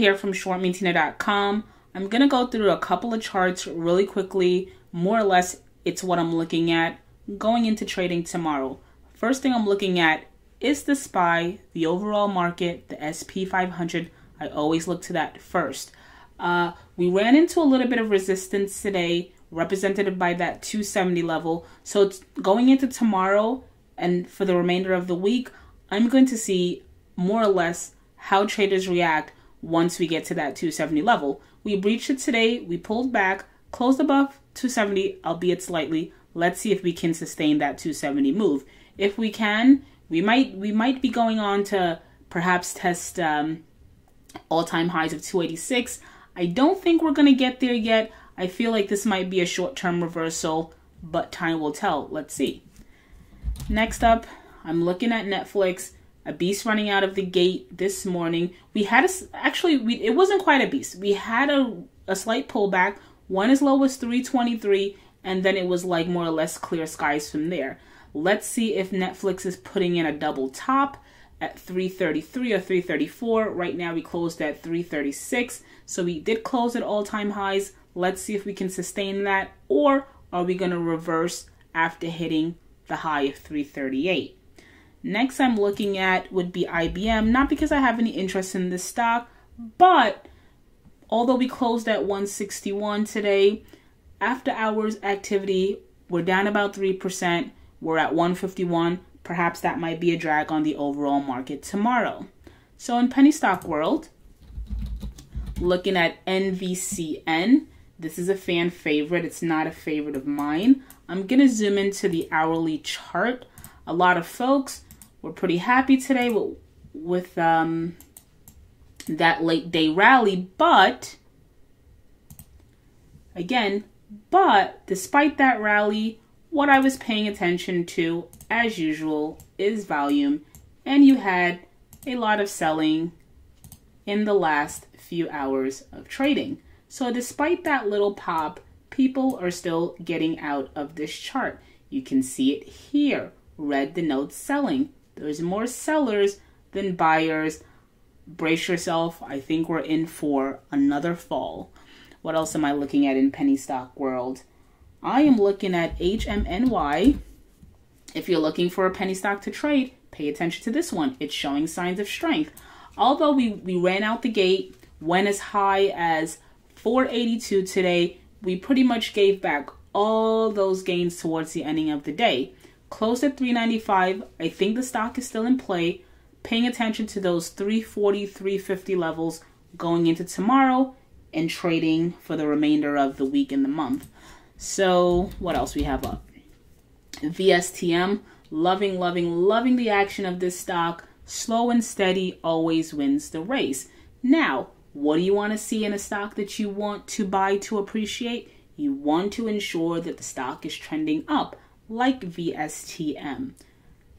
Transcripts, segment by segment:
here from shortmetina.com. I'm going to go through a couple of charts really quickly. More or less, it's what I'm looking at going into trading tomorrow. First thing I'm looking at is the SPY, the overall market, the SP 500. I always look to that first. We ran into a little bit of resistance today, represented by that 270 level. So it's going into tomorrow and for the remainder of the week, I'm going to see more or less how traders react once we get to that 270 level. We breached it today, we pulled back, closed above 270, albeit slightly. Let's see if we can sustain that 270 move. If we can, we might be going on to perhaps test all-time highs of 286. I don't think we're going to get there yet. I feel like this might be a short-term reversal, but time will tell. Let's see. Next up, I'm looking at NFLX. A beast running out of the gate this morning. We had it wasn't quite a beast. We had a slight pullback. One as low as 323, and then it was like more or less clear skies from there. Let's see if NFLX is putting in a double top at 333 or 334. Right now we closed at 336. So we did close at all-time highs. Let's see if we can sustain that, or are we going to reverse after hitting the high of 338? Next I'm looking at would be IBM, not because I have any interest in this stock, but although we closed at 161 today, after hours activity, we're down about 3%. We're at 151. Perhaps that might be a drag on the overall market tomorrow. So in penny stock world, looking at NVCN, this is a fan favorite. It's not a favorite of mine. I'm going to zoom into the hourly chart. A lot of folks were pretty happy today with that late day rally, but despite that rally, what I was paying attention to, as usual, is volume, and you had a lot of selling in the last few hours of trading. So despite that little pop, people are still getting out of this chart. You can see it here. Red denotes selling. There's more sellers than buyers. Brace yourself. I think we're in for another fall. What else am I looking at in penny stock world? I am looking at HMNY. If you're looking for a penny stock to trade, pay attention to this one. It's showing signs of strength. Although we ran out the gate, went as high as 482 today, we pretty much gave back all those gains towards the ending of the day. Closed at 395. I think the stock is still in play. Paying attention to those 340, 350 levels going into tomorrow and trading for the remainder of the week and the month. So what else we have up? VSTM. Loving the action of this stock. Slow and steady always wins the race. Now, what do you want to see in a stock that you want to buy to appreciate? You want to ensure that the stock is trending up, like VSTM.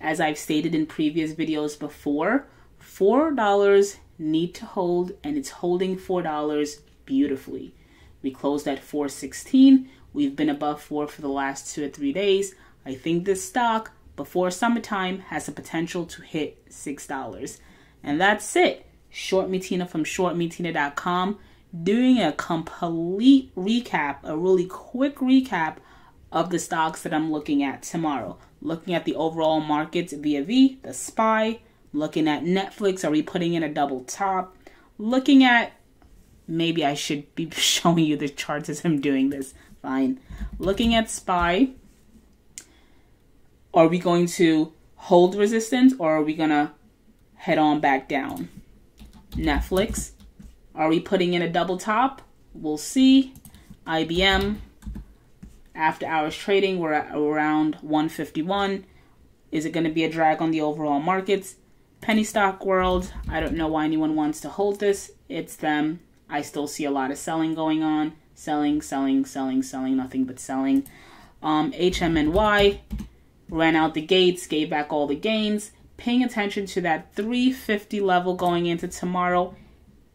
As I've stated in previous videos before, $4 need to hold, and it's holding $4 beautifully. We closed at 416. We've been above 4 for the last 2 or 3 days. I think this stock, before summertime, has the potential to hit $6. And that's it. Short Me Tina from shortmetina.com, doing a complete recap, a really quick recap of the stocks that I'm looking at tomorrow. Looking at the overall markets via the SPY. Looking at NFLX, are we putting in a double top? Looking at, maybe I should be showing you the charts as I'm doing this. Fine. Looking at SPY, are we going to hold resistance or are we going to head on back down? NFLX, are we putting in a double top? We'll see. IBM, after hours trading, we're at around 151. Is it going to be a drag on the overall markets? Penny stock world, I don't know why anyone wants to hold this. It's them. I still see a lot of selling going on. Selling, nothing but selling. HMNY ran out the gates, gave back all the gains. Paying attention to that 350 level going into tomorrow.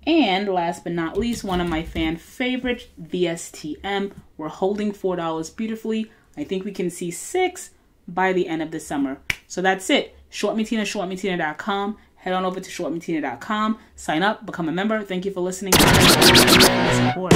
And last but not least, one of my fan favorites, VSTM. We're holding $4 beautifully. I think we can see $6 by the end of the summer. So that's it. Short Me Tina, shortmetina.com. head on over to shortmetina.com, sign up, become a member. Thank you for listening. Support.